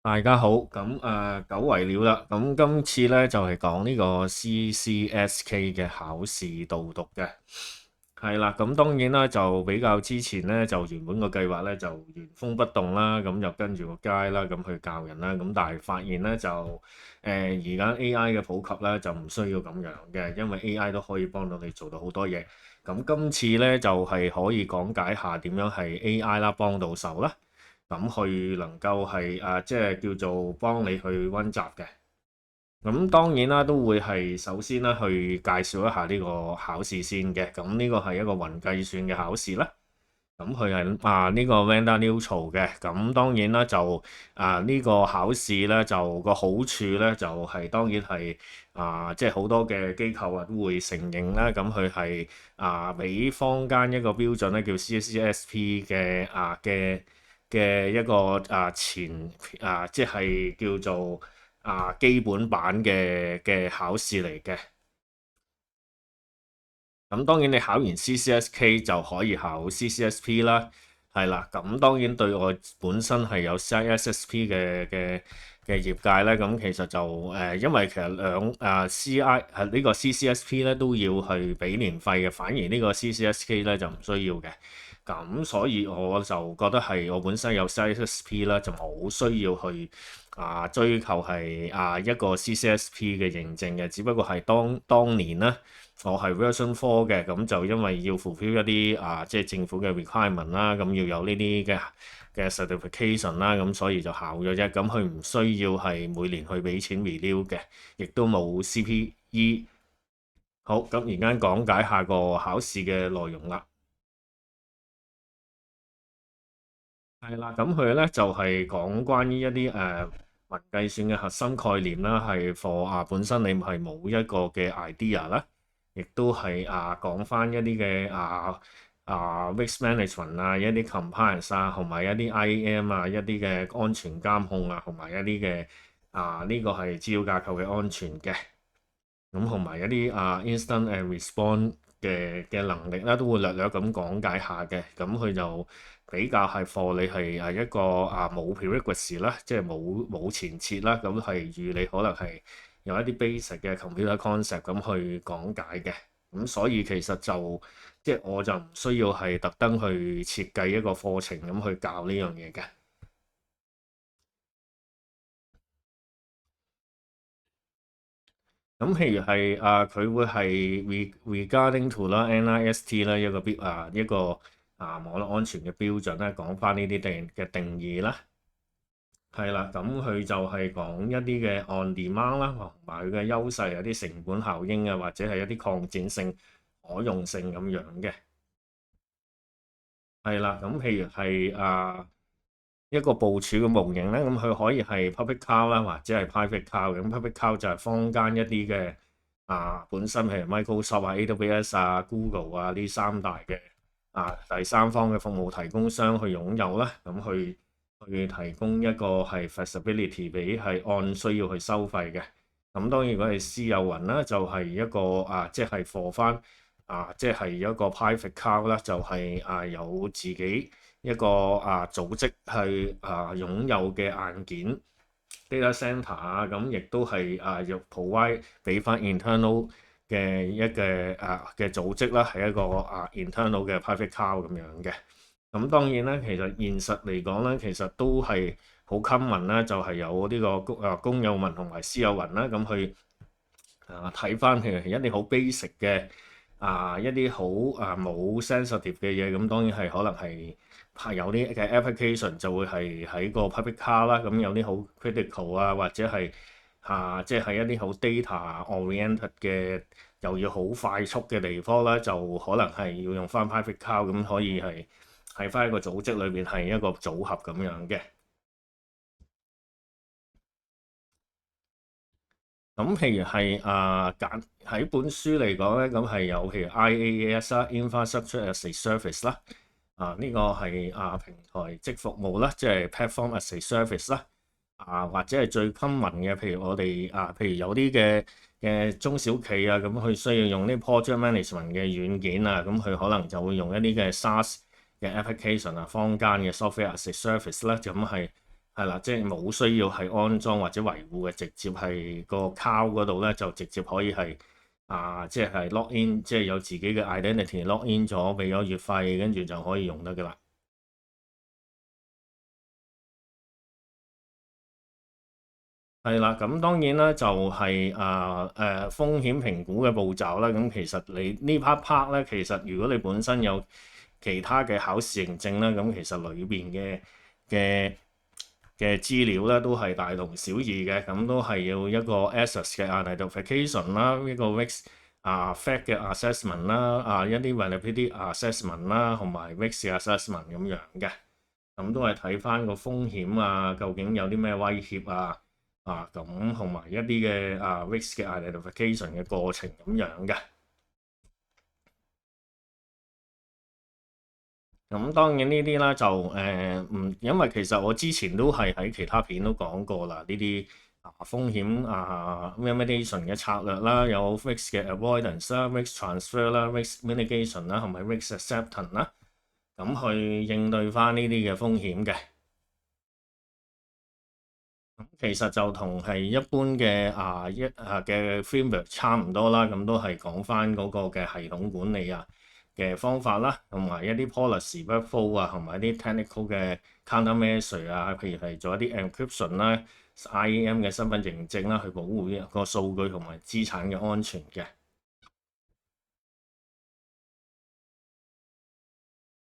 大家好，久違了啦。今次咧就係講呢個 CCSK 嘅考試導讀嘅，係啦。咁當然啦，就比較之前咧就原本個計劃咧就原封不動啦，咁就跟住個街啦，咁去教人啦。咁但係發現咧就而家 AI 嘅普及咧就唔需要咁樣嘅，因為 AI 都可以幫到你做到好多嘢。咁今次咧就係可以講解下點樣係 AI 啦幫到手啦。咁去能夠係即係叫做幫你去温習嘅。咁當然啦，都會係首先啦去介紹一下呢個考試先嘅。咁呢個係一個雲計算嘅考試啦。咁佢係呢個 vendor neutral 嘅。咁當然啦，就呢個考試咧就個好處咧就係、當然係即係好多嘅機構都會承認啦。咁佢係俾坊間一個標準咧叫 CSP 嘅一個即係叫做基本版嘅考試嚟嘅。咁當然你考完 CCSK 就可以考 CCSP 啦，係啦。咁當然對我本身係有 CISSP 嘅業界咧，咁其實就因為其實CI 係呢個 CCSP 咧都要去俾年費嘅，反而呢個 CCSK 咧就唔需要嘅。咁所以我就覺得係我本身有 CISSP 啦，就冇需要去追求係一個 CCSP 嘅認證嘅，只不過係當年啦。我係 version 4嘅，咁就因為要 fulfill 一啲即係政府嘅 requirement 啦，咁要有呢啲嘅 certification 啦，咁所以就考咗啫。咁佢唔需要係每年去俾錢 renew 嘅，亦都冇 CPE。好，咁而家講解下個考試嘅內容啦。係啦，咁佢咧就係講關於一啲雲計算嘅核心概念啦，係 for 本身你係冇一個嘅 idea 啦，亦都係講翻一啲嘅risk management 一啲 compliance 同埋一啲 IAM 一啲嘅安全監控同埋一啲嘅呢個係資料架構嘅安全嘅。咁同埋一啲instant and response 嘅能力啦，都會略略咁講解下嘅。咁佢就比較係 for 你係一個冇 prerequisite 啦，即係冇前設啦。咁係預你可能係有一啲 basic 嘅 computer concept 咁去講解嘅。咁所以其實就即係我就唔需要係特登去設計一個課程咁去教呢樣嘢嘅。咁譬如係佢會係 regarding to 啦，NIST 啦，一個網絡安全嘅標準咧，講翻呢啲定義啦，係啦。咁佢就係講一啲嘅 on demand 啦，同埋佢嘅優勢有啲成本效應或者係一啲擴展性、可用性咁樣嘅，係啦。咁譬如係一個部署嘅模型咧，咁佢可以係 public cloud 啦，或者係 private cloud。咁 public cloud 就係坊間一啲嘅本身譬如 Microsoft AWS Google呢三大嘅第三方嘅服務提供商去擁有啦。咁去提供一個係 flexibility 俾係按需要去收費嘅。咁當然如果係私有雲啦，就係一個即係 for 翻即係一個 private cloud 啦，就係有自己一個組織係擁有嘅硬件 data center 咁亦都係要 provide 俾翻 internal 嘅組織啦，係一個internal 嘅 private cloud 咁樣嘅。咁當然咧，其實現實嚟講咧，其實都係好 common 啦，就係有呢個公有雲同埋私有雲啦。咁去睇翻譬如一啲好 basic 嘅一啲好冇 sensitive 嘅嘢，咁當然係可能係有啲嘅 application 就會係喺個 public cloud 啦。咁有啲好 critical或者係即係一啲好 data oriented 嘅，又要好快速嘅地方啦，就可能係要用翻 private cloud。咁可以係喺翻一個組織裏邊係一個組合咁樣嘅。咁譬如係喺本書嚟講咧，咁係有譬如 IaaS 啦，Infrastructure as a Service 啦，呢個係平台即服務啦，即係 Platform as a Service 啦，或者係最 common 嘅，譬如我哋譬如有啲嘅中小企咁佢需要用啲 project management 嘅軟件咁佢可能就會用一啲嘅 SaaS 嘅 application坊間嘅 software as a service 啦，咁係係啦，即係冇需要係安裝或者維護嘅，直接係個 cloud 嗰度咧就直接可以係即係 log in，即係有自己嘅 identity log in 咗，俾咗月費，跟住就可以用得㗎啦。係啦，咁當然啦，就係風險評估嘅步驟啦。咁其實你呢 part 咧，其實如果你本身有其他嘅考試認證啦，咁其實裏邊嘅嘅資料咧都係大同小異嘅，咁都係要一個 access 嘅 identification 啦，一個 risk fact 嘅 assessment 啦，一啲 validity assessment 啦，同埋 risk assessment 咁樣嘅，咁都係睇翻個風險究竟有啲咩威脅咁同埋一啲嘅risk 嘅 identification 嘅過程咁樣嘅。咁當然呢啲啦就唔，因為其實我之前都係喺其他片都講過啦，呢啲風險remediation 嘅策略啦，有 risk 嘅 avoidance 啦、risk transfer 啦、risk mitigation 啦，同埋 risk acceptance 啦，咁去應對翻呢啲嘅風險嘅。其實就同係一般嘅嘅 framework 差唔多啦，咁都係講翻嗰個嘅系統管理嘅方法啦，同埋一啲 policy workflow 同埋一啲 technical 嘅 countermeasure 譬如係做一啲 encryption 啦、IAM 嘅身份認證啦，去保護一個數據同埋資產嘅安全嘅。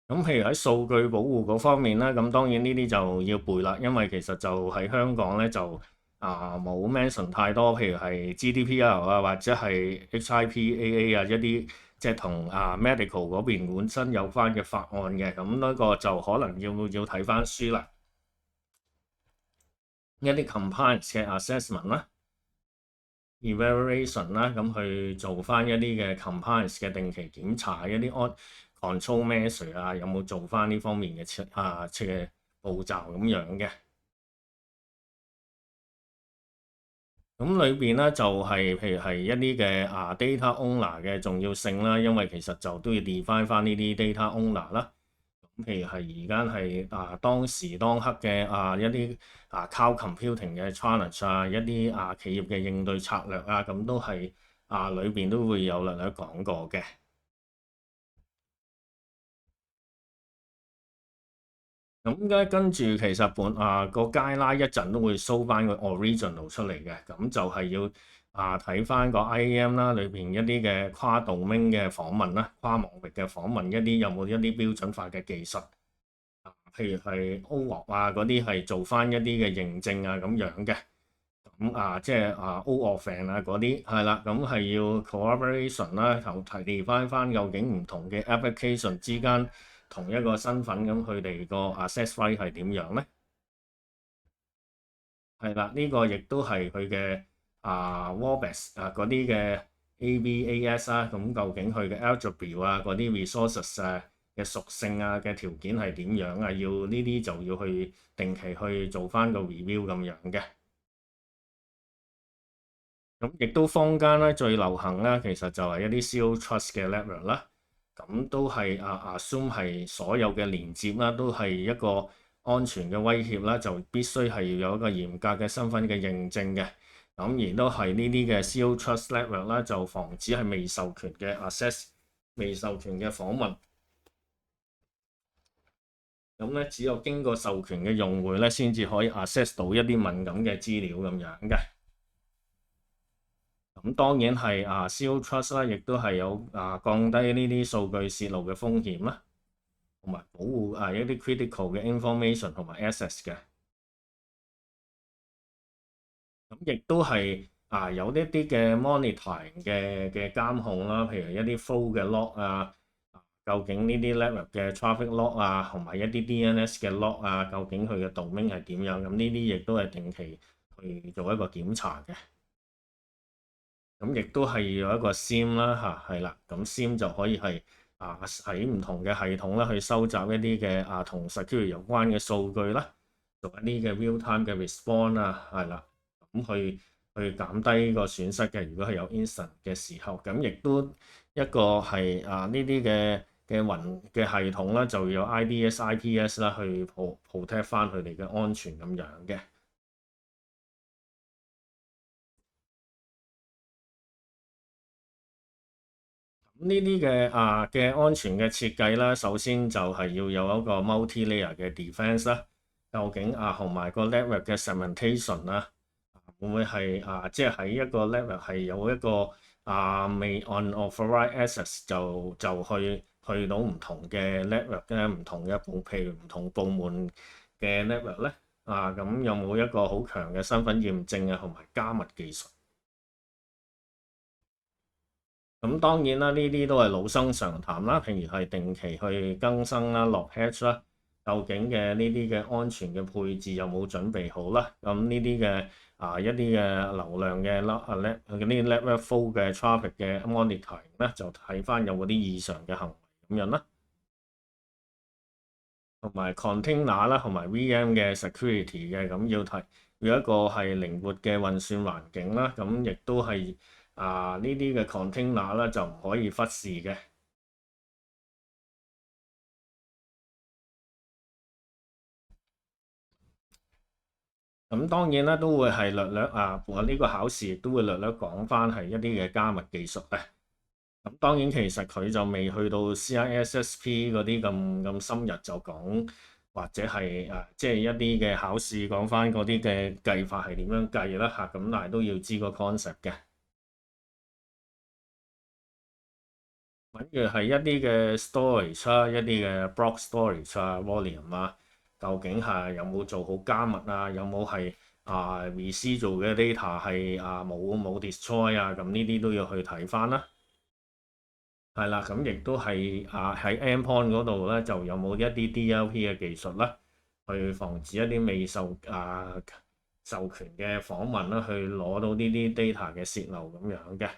咁譬如喺數據保護嗰方面啦，咁當然呢啲就要背啦，因為其實就喺香港咧就冇 mention 太多，譬如係 GDPR 或者係 HIPAA 一啲即係同medical 嗰邊本身有關嘅法案嘅，咁呢個就可能要睇翻書啦，一啲 compliance 嘅 assessment 啦、evaluation 啦，咁去做翻一啲嘅 compliance 嘅定期檢查，一啲control measure 有冇做翻呢方面嘅嘅步驟咁樣嘅。咁裏邊咧就係、譬如係一啲嘅data owner 嘅重要性啦，因為其實就都要 define 翻呢啲 data owner 啦。咁譬如係而家係當時當刻嘅一啲cloud computing 嘅 challenge 一啲企業嘅應對策略咁都係裏邊都會有略略講過嘅。咁咧跟住其實個 guideline 一陣都會 show 翻個 original 出嚟嘅，咁就係要睇翻個 IAM 啦，裏邊一啲嘅跨 domain 嘅訪問啦，跨網域嘅訪問，一啲有冇一啲標準化嘅技術譬如係 OAuth 嗰啲係做翻一啲嘅認證咁樣嘅，咁即係OAuth 嗰啲係啦，咁係要 collaboration 啦，提翻究竟唔同嘅 application 之間。同一個身份咁，佢哋個 access right 係點樣咧？係啦，呢個亦都係佢嘅WABAS 嗰啲嘅 ABAS咁究竟佢嘅 eligible嗰啲 resources 嘅屬性嘅條件係點樣要呢啲就要去定期去做翻個 review 咁樣嘅。咁亦都坊間咧最流行咧，其實就係一啲 Zero Trust 嘅 level 啦。咁都係assume 係所有嘅連接啦，都係一個安全嘅威脅啦，就必須係要有一個嚴格嘅身份嘅認證嘅。咁而都係呢啲嘅 Zero Trust Network 啦，就防止係未授權嘅 access、未授權嘅訪問。咁咧只有經過授權嘅用戶咧，先至可以 access 到一啲敏感嘅資料咁樣嘅。咁當然係Zero Trust 啦，亦都係有降低呢啲數據泄露嘅風險啦，同埋保護一啲 critical 嘅 information 同埋 access 嘅。咁亦都係有一啲嘅 monitoring 嘅監控啦，譬如一啲 flow 嘅 log 究竟呢啲 level 嘅 traffic log 同埋一啲 DNS 嘅 log 究竟佢嘅 domain 係點樣？咁呢啲亦都係定期去做一個檢查嘅。咁亦都係有一個 SIEM 啦係啦，咁 SIEM 就可以係喺唔同嘅系統啦，去收集一啲嘅同 security 有關嘅數據啦，做一啲嘅 real time 嘅 response係啦，咁去減低個損失嘅。如果係有 incident 嘅時候，咁亦都一個係呢啲嘅嘅雲嘅系統啦，就有 IDS、IPS 啦去 protect 翻佢哋嘅安全咁樣嘅。呢啲嘅安全嘅設計啦，首先就係要有一個 multi-layer 嘅 defense 啦。究竟同埋個 network 嘅 segmentation 啦，會唔會係即係喺一個 network 係有一個未 unauthorized access 就去到唔同嘅 network 咧，唔同嘅譬如唔同部門嘅 network 咧，咁有冇一個好強嘅身份驗證同埋加密技術？咁當然啦，呢啲都係老生常談啦。譬如係定期去更新啦、落 patch 啦，究竟嘅呢啲嘅安全嘅配置有冇準備好啦？咁呢啲嘅一啲嘅流量嘅嗰啲 level full 嘅 traffic 嘅 monitoring 咧，就睇翻有冇啲異常嘅行為咁樣啦。同埋 container 啦，同埋 VM 嘅 security 嘅，咁要睇要一個係靈活嘅運算環境啦。咁亦都係呢啲嘅 container 啦，就唔可以忽視嘅。咁當然啦，都會係略略我呢個考試亦都會略略講翻係一啲嘅加密技術啊。咁當然其實佢就未去到 CISSP 嗰啲咁深入就講，或者係即係一啲嘅考試講翻嗰啲嘅計法係點樣計啦嚇。咁但係都要知個 concept 嘅。例如係一啲嘅 storage 啦，一啲嘅 block storage volume 究竟係有冇做好加密有冇係receive 做嘅 data 係冇 destroy 咁呢啲都要去睇翻啦。係啦，咁亦都係喺 endpoint 嗰度咧，就有冇一啲 DLP 嘅技術啦，去防止一啲未授權嘅訪問啦，去攞到呢啲 data 嘅泄漏咁樣嘅。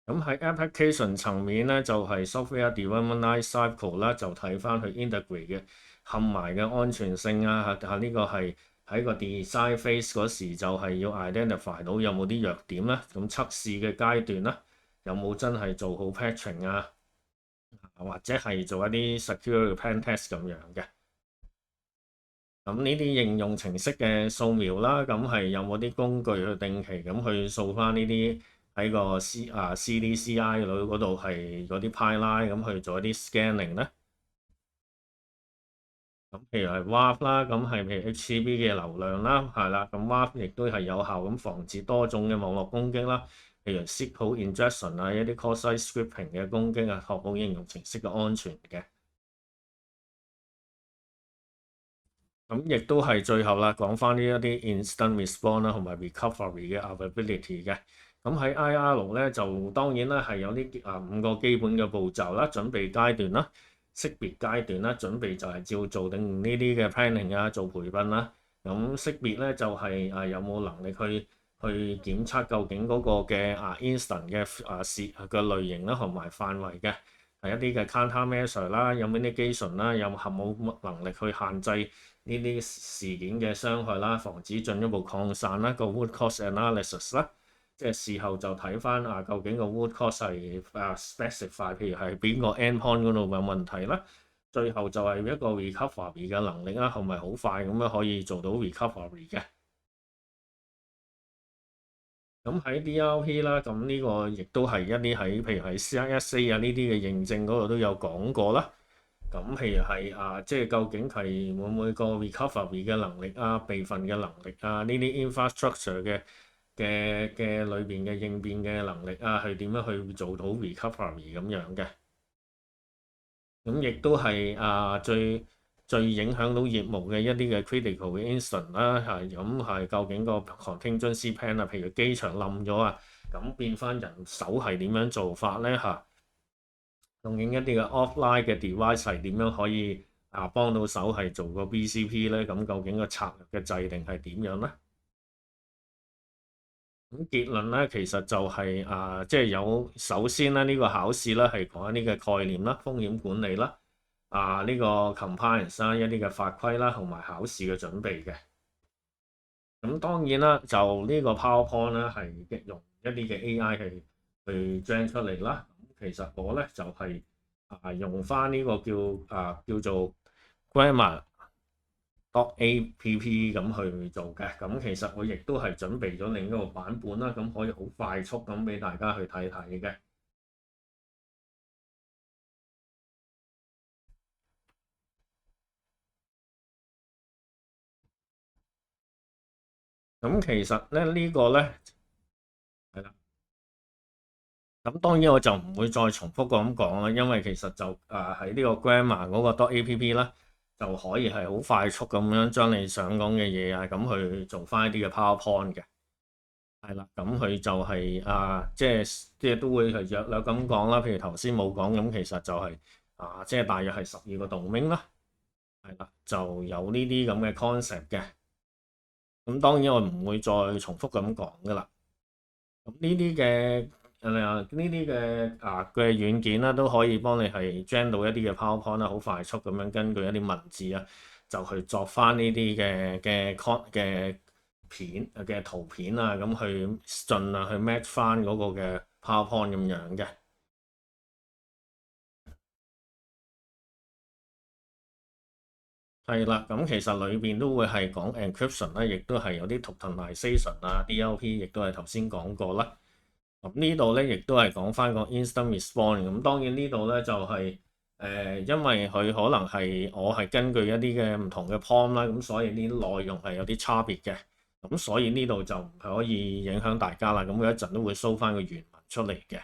咁喺 application 層面咧，就係 software development life cycle 啦，就睇翻去 integrate 嘅冚埋嘅安全性呢個係喺個 design phase 嗰時就係要 identify 到有冇啲弱點啦。咁測試嘅階段啦，有冇真係做好 patching或者係做一啲 secure pen test 咁樣嘅。咁呢啲應用程式嘅掃描啦，咁係有冇啲工具去定期咁去掃翻呢啲喺個 CDCI 嗰度係嗰啲 pipeline 咁去做一啲 scanning 咧？咁譬如係 WAF 啦，咁係譬如 HTTP 嘅流量啦，係啦，咁 WAF 亦都係有效咁防止多種嘅網絡攻擊啦，譬如 SQL injection 一啲 cross-site scripting 嘅攻擊確保應用程式嘅安全嘅。咁亦都係最後啦，講翻呢一啲 instant response 啦，同埋 recovery 嘅 availability 嘅。咁喺 IR 咧就當然啦係有啲5個基本嘅步驟啦，準備階段啦、識別階段啦，準備就係照做定呢啲嘅 planning做培訓啦。咁識別咧就係有冇能力去檢測究竟嗰個嘅instant 嘅嘅類型啦，同埋範圍嘅係一啲嘅 countermeasure 啦，有 mitigation 啦，有冇能力去限制呢啲事件嘅傷害啦，防止進一步擴散啦，個 root cause analysis 啦，即係事後就睇翻究竟個 root cause 係specify，譬如係邊個 endpoint 嗰度有問題啦，最後就係一個 recovery 嘅能力啦，係咪好快咁樣可以做到 recovery 嘅？咁喺 DLP 啦，咁呢個亦都係一啲喺譬如喺 CISA 呢啲嘅認證嗰度都有講過啦。咁譬如係即係究竟係會唔會個 recovery 嘅能力備份嘅能力呢啲 infrastructure 嘅裏邊嘅應變嘅能力係點樣去做到 recovery 咁樣嘅？咁亦都係最影響到業務嘅一啲嘅 critical 嘅 incident 啦，咁係究竟個 contingency plan 譬如機場冧咗咁變翻人手係點樣做法咧究竟一啲嘅 offline 嘅 device 係點樣可以幫到手係做個 BCP 咧？咁究竟個策略嘅制定係點樣咧？咁結論咧，其實就係即係首先咧，呢個考試咧係講一啲嘅概念啦、風險管理啦、呢個 compliance 一啲嘅法規啦，同埋考試嘅準備嘅。咁當然啦，就呢個 PowerPoint 咧係用一啲嘅 AI 去 generate 出嚟啦。其實我咧就係、用翻呢個叫做 Grammar.app 咁去做嘅。咁其實我亦都係準備咗另一個版本啦，咁可以好快速咁俾大家去睇睇嘅。咁其實咧呢個咧係啦。咁當然我就唔會再重複咁講啦，因為其實就喺呢個 Grammar 嗰個 .app 啦，就可以係好快速咁樣將你想講嘅嘢咁去做翻一啲嘅 PowerPoint 嘅。係啦，咁佢就係、即係都會係約略咁講啦。譬如頭先冇講咁，其實就係、即係大約係12個 domain 啦。係啦，就有呢啲咁嘅 concept 嘅。咁當然我唔會再重複咁講噶啦。咁呢啲嘅嘅軟件啦，都可以幫你係 gen 到一啲嘅 PowerPoint 啦，好快速咁樣根據一啲文字就去作翻呢啲嘅片嘅圖片咁去盡量去 match 翻嗰個嘅 PowerPoint 咁樣嘅。係啦，咁其實裏邊都會係講 encryption 啦，亦都係有啲 tokenization DLP 亦都係頭先講過啦。咁呢度咧，亦都係講翻個 instant response。咁當然呢度咧就係、因為佢可能係我係根據一啲嘅唔同嘅 prompt 啦，咁所以呢啲內容係有啲差別嘅。咁所以呢度就唔係可以影響大家啦。咁佢一陣都會 show 翻個原文出嚟嘅。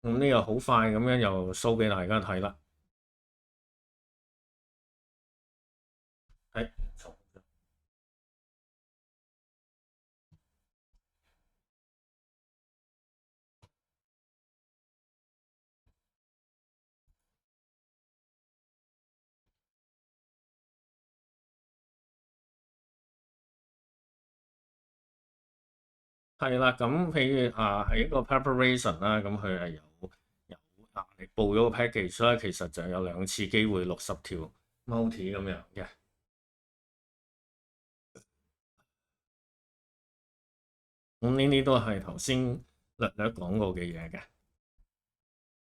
咁呢個好快咁樣又 show 俾大家睇啦。係。係啦，咁譬如喺個 preparation 啦，咁佢係你報咗個 package 啦，其實就有2次機會60條 multi 咁樣嘅。咁呢啲都係頭先略略講過嘅嘢嘅。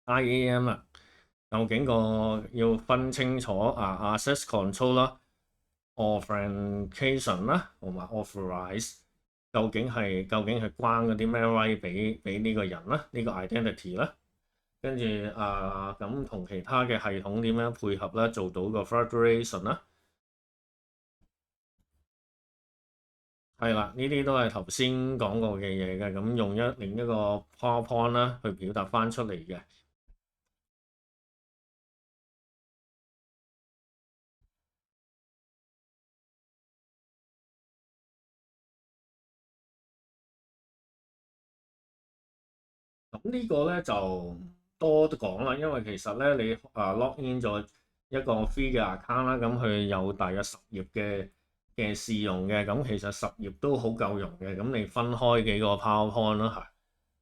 IAM 啦，究竟個要分清楚access control 啦、authentication 啦同埋 authorize，究竟係關嗰啲咩 right 俾呢個人啦，呢個 identity 啦，跟住咁同其他嘅系統點樣配合啦，做到個 federation 啦。係啦，呢啲都係頭先講過嘅嘢嘅，咁用另一個 PowerPoint 啦去表達翻出嚟嘅。咁呢個咧就多講啦，因為其實咧你log in 咗一個 free 嘅 account 啦，咁佢有大約10頁嘅試用嘅，咁其實10頁都好夠用嘅。咁你分開幾個 PowerPoint 啦，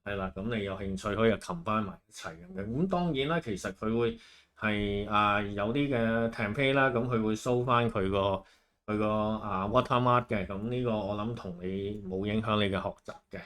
係啦，咁你有興趣可以 combine 埋一齊咁嘅。咁當然啦，其實佢會係有啲嘅 template 啦，咁佢會 show 翻佢個watermark 嘅。咁呢個我諗同你冇影響你嘅學習嘅。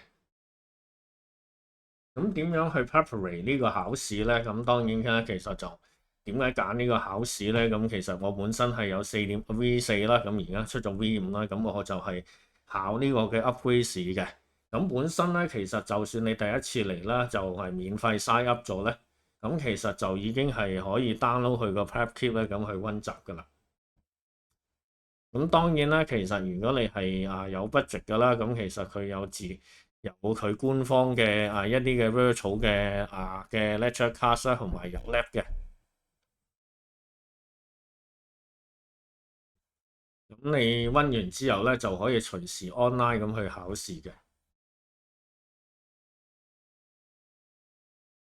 咁點樣去 prepare 呢個考試呢？咁當然啦，其實就點解揀呢個考試呢？咁其實我本身係有V4啦，咁而家出咗 V5啦，咁我就係考呢個嘅 upgrade 試嘅。咁本身呢，其實就算你第一次嚟啦，就係免費 sign up 咗呢，咁其實就已經係可以 download 佢個 prep kit 咧，咁去溫習噶啦。咁當然啦，其實如果你係有 budget 噶啦，咁其實佢有佢官方嘅一啲嘅 virtual 嘅lecture class 啦，同埋有 lab 嘅。咁你溫完之後咧，就可以隨時 online 咁去考試嘅。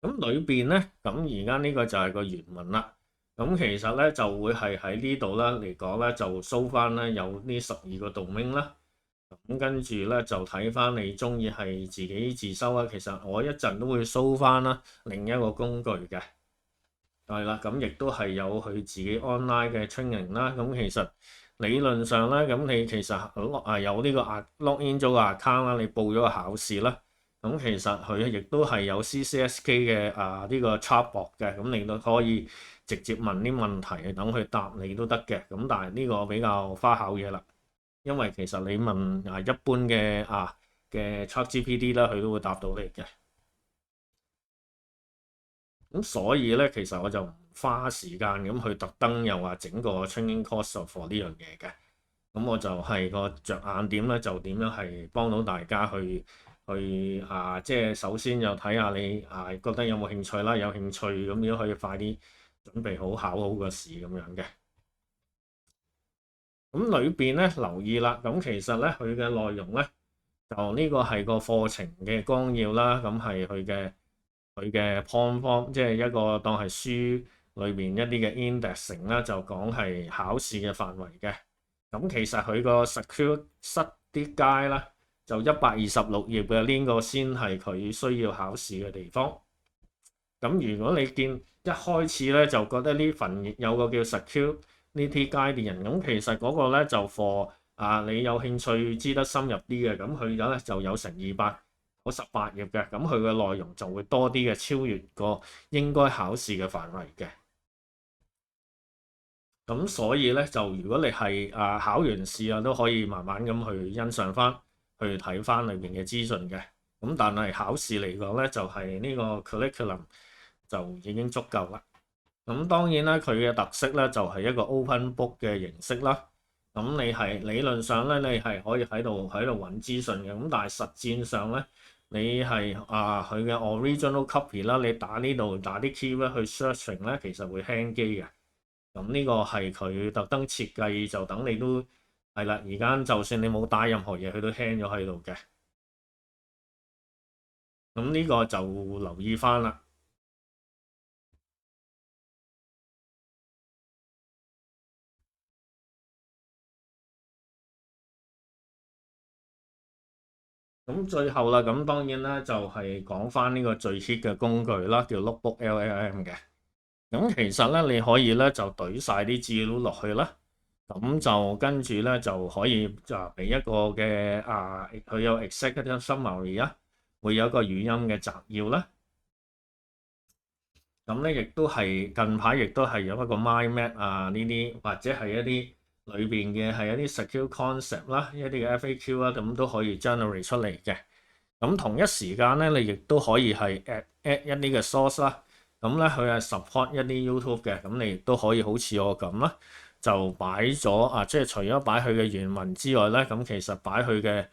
咁裏邊咧，咁而家呢個就係個原文啦。咁其實咧就會係喺呢度啦嚟講咧，就 show 翻咧有呢12個 domain 啦。咁咁跟住咧就睇翻你中意係自己自修啊。其實我一陣都會 show 翻啦另一個工具嘅，係啦，咁亦都係有佢自己 online 嘅 training 啦。咁其實理論上咧，咁你其實有呢個login 咗個 account 啦，你報咗個考試啦。咁其實佢亦都係有 CCSK 嘅呢個 chatbot 嘅，咁你都可以直接問啲問題，等佢答你都得嘅。咁但係呢個比較花巧嘢啦。因為其實你問一般嘅 ChatGPT 啦，佢都會答到你嘅。咁所以咧，其實我就唔花時間咁去特登又話整個 training course for 呢樣嘢嘅。咁我就係個着眼點咧，就點樣係幫到大家去即係首先就睇下你覺得有冇興趣啦，有興趣咁樣可以快啲準備好考好個試咁樣嘅。咁裏邊咧留意啦，咁其實咧佢嘅內容咧就呢個係個課程嘅綱要啦，咁係佢嘅 point form，即係一個當係書裏邊一啲嘅 indexing 啦，就講係考試嘅範圍嘅。咁其實佢個 secure study guide 啦，就126頁嘅，呢個先係佢需要考試嘅地方。咁如果你見一開始咧就覺得呢份有個叫 secure呢啲 guide 嘅人，咁其實嗰個咧就 for 你有興趣知得深入啲嘅，咁佢咧就有成298頁嘅，咁佢嘅內容就會多啲嘅，超越個應該考試嘅範圍嘅。咁所以咧就如果你係考完試都可以慢慢咁去欣賞翻，去睇翻裏邊嘅資訊嘅。咁但係考試嚟講咧就係呢個 curriculum 就已經足夠啦。咁當然啦，佢嘅特色咧就係一個 open book 嘅形式啦。咁你係理論上咧，你係可以喺度揾資訊嘅。咁但係實戰上咧，你係佢嘅 original copy 啦，你打呢度打啲 keyword 去 searching 咧，其實會輕機嘅。咁呢個係佢特登設計，就等你都係啦。而家就算你冇打任何嘢，佢都輕咗喺度嘅。咁呢個就留意翻啦。咁最後啦，咁當然啦，就係講翻呢個最 hit 嘅工具啦，叫 Notebook LLM 嘅。咁其實咧，你可以咧就懟晒啲資料落去啦，咁就跟住咧就可以就俾一個嘅佢有 executive summary 啊，會有一個語音嘅摘要啦。咁咧亦都係近排亦都係有一個 mind map 呢啲，或者係一啲裏邊嘅係一啲 secure concept 啦，一啲嘅 FAQ 啦，咁都可以 generate 出嚟嘅。咁同一時間咧，你亦都可以係 add 一啲嘅 source 啦。咁咧佢係 support 一啲 YouTube 嘅，咁你亦都可以好似我咁啦，就擺咗即係除咗擺佢嘅原文之外咧，咁其實擺佢嘅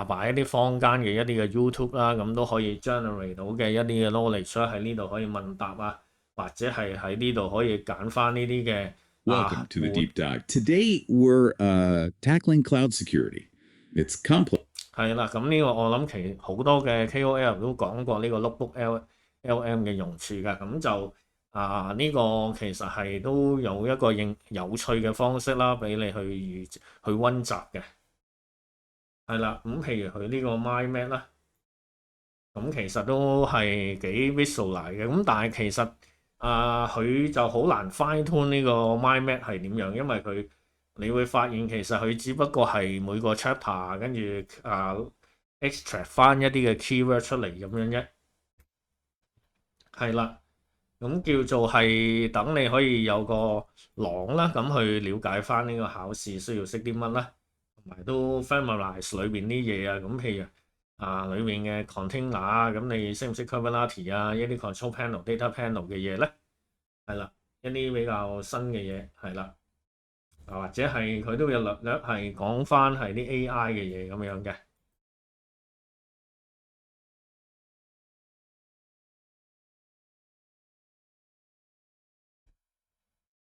擺一啲坊間嘅一啲嘅 YouTube 啦，咁都可以 generate 到嘅一啲嘅 knowledge 啦，喺呢度可以問答或者係喺呢度可以揀翻呢啲嘅。Welcome to the deep dive. Today we're tackling cloud security. It's complex. 係啦，咁呢個我諗好多嘅 KOL 都講過呢個 Notebook LLM 嘅用處㗎，咁就呢個其實係都有一個有趣嘅方式啦，俾你去溫習嘅。係啦，咁譬如佢呢個 mind map 啦，咁其實都係幾 visualize 嘅，咁但係其實佢就好難 fine tune 呢個 mind map 係點樣，因為你會發現其實佢只不過係每個 chapter 跟住extract 翻一啲嘅 keyword 出嚟咁樣啫。係啦，咁叫做係等你可以有個廊啦，咁去了解翻呢個考試需要識啲乜啦，同埋都 familiarize 裏邊啲嘢啊。咁譬如裏邊嘅 container 咁你識唔識 Kubernetes 一啲 control panel、data panel 嘅嘢咧？係啦，一啲比較新嘅嘢係啦，或者係佢都有略略係講翻係啲 AI 嘅嘢咁樣嘅。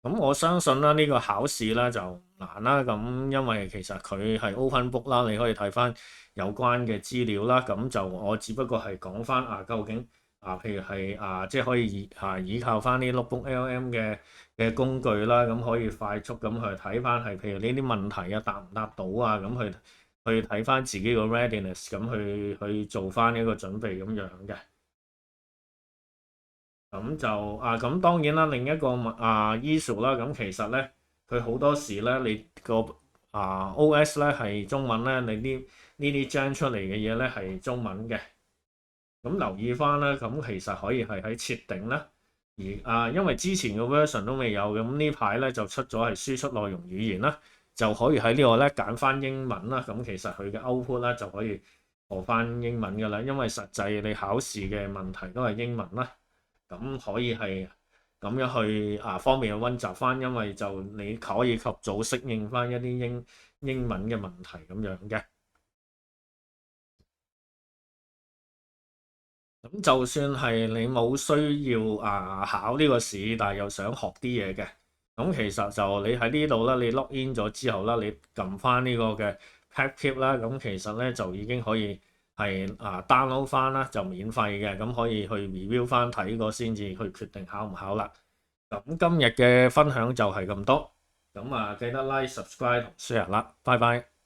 咁我相信啦，呢個考試啦就唔難啦。咁因為其實佢係 open book 啦，你可以睇翻有關嘅資料啦。咁就我只不過係講翻究竟譬如係即係可以依靠翻啲 Notebook LLM 嘅工具啦，咁可以快速咁去睇翻係譬如呢啲問題答唔答到咁去去睇翻自己個 readiness，咁去做翻一個準備咁樣嘅。咁就咁當然啦，另一個issue 啦，咁其實咧佢好多時咧，你個OS 咧係中文咧，你呢啲 gen 出嚟嘅嘢咧係中文嘅。咁留意翻啦，咁其實可以係喺設定啦，而因為之前個 version 都未有，咁呢排咧就出咗係輸出內容語言啦，就可以喺呢個咧揀翻英文啦。咁其實佢嘅 output 咧就可以播翻英文噶啦，因為實際你考試嘅問題都係英文啦。咁可以係咁樣去方便去温習翻，因為就你可以及早適應翻一啲英文嘅問題咁樣嘅。咁就算係你冇需要考呢個試，但係又想學啲嘢嘅，咁其實就你喺呢度啦，你 log in 咗之後啦，你撳翻呢個嘅 Pepkeep 啦，咁其實咧就已經可以係download 翻啦，就免費嘅，咁可以去 review 翻睇過先至去決定考唔考啦。咁今日嘅分享就係咁多，咁記得 like、subscribe 同 share 啦，拜拜。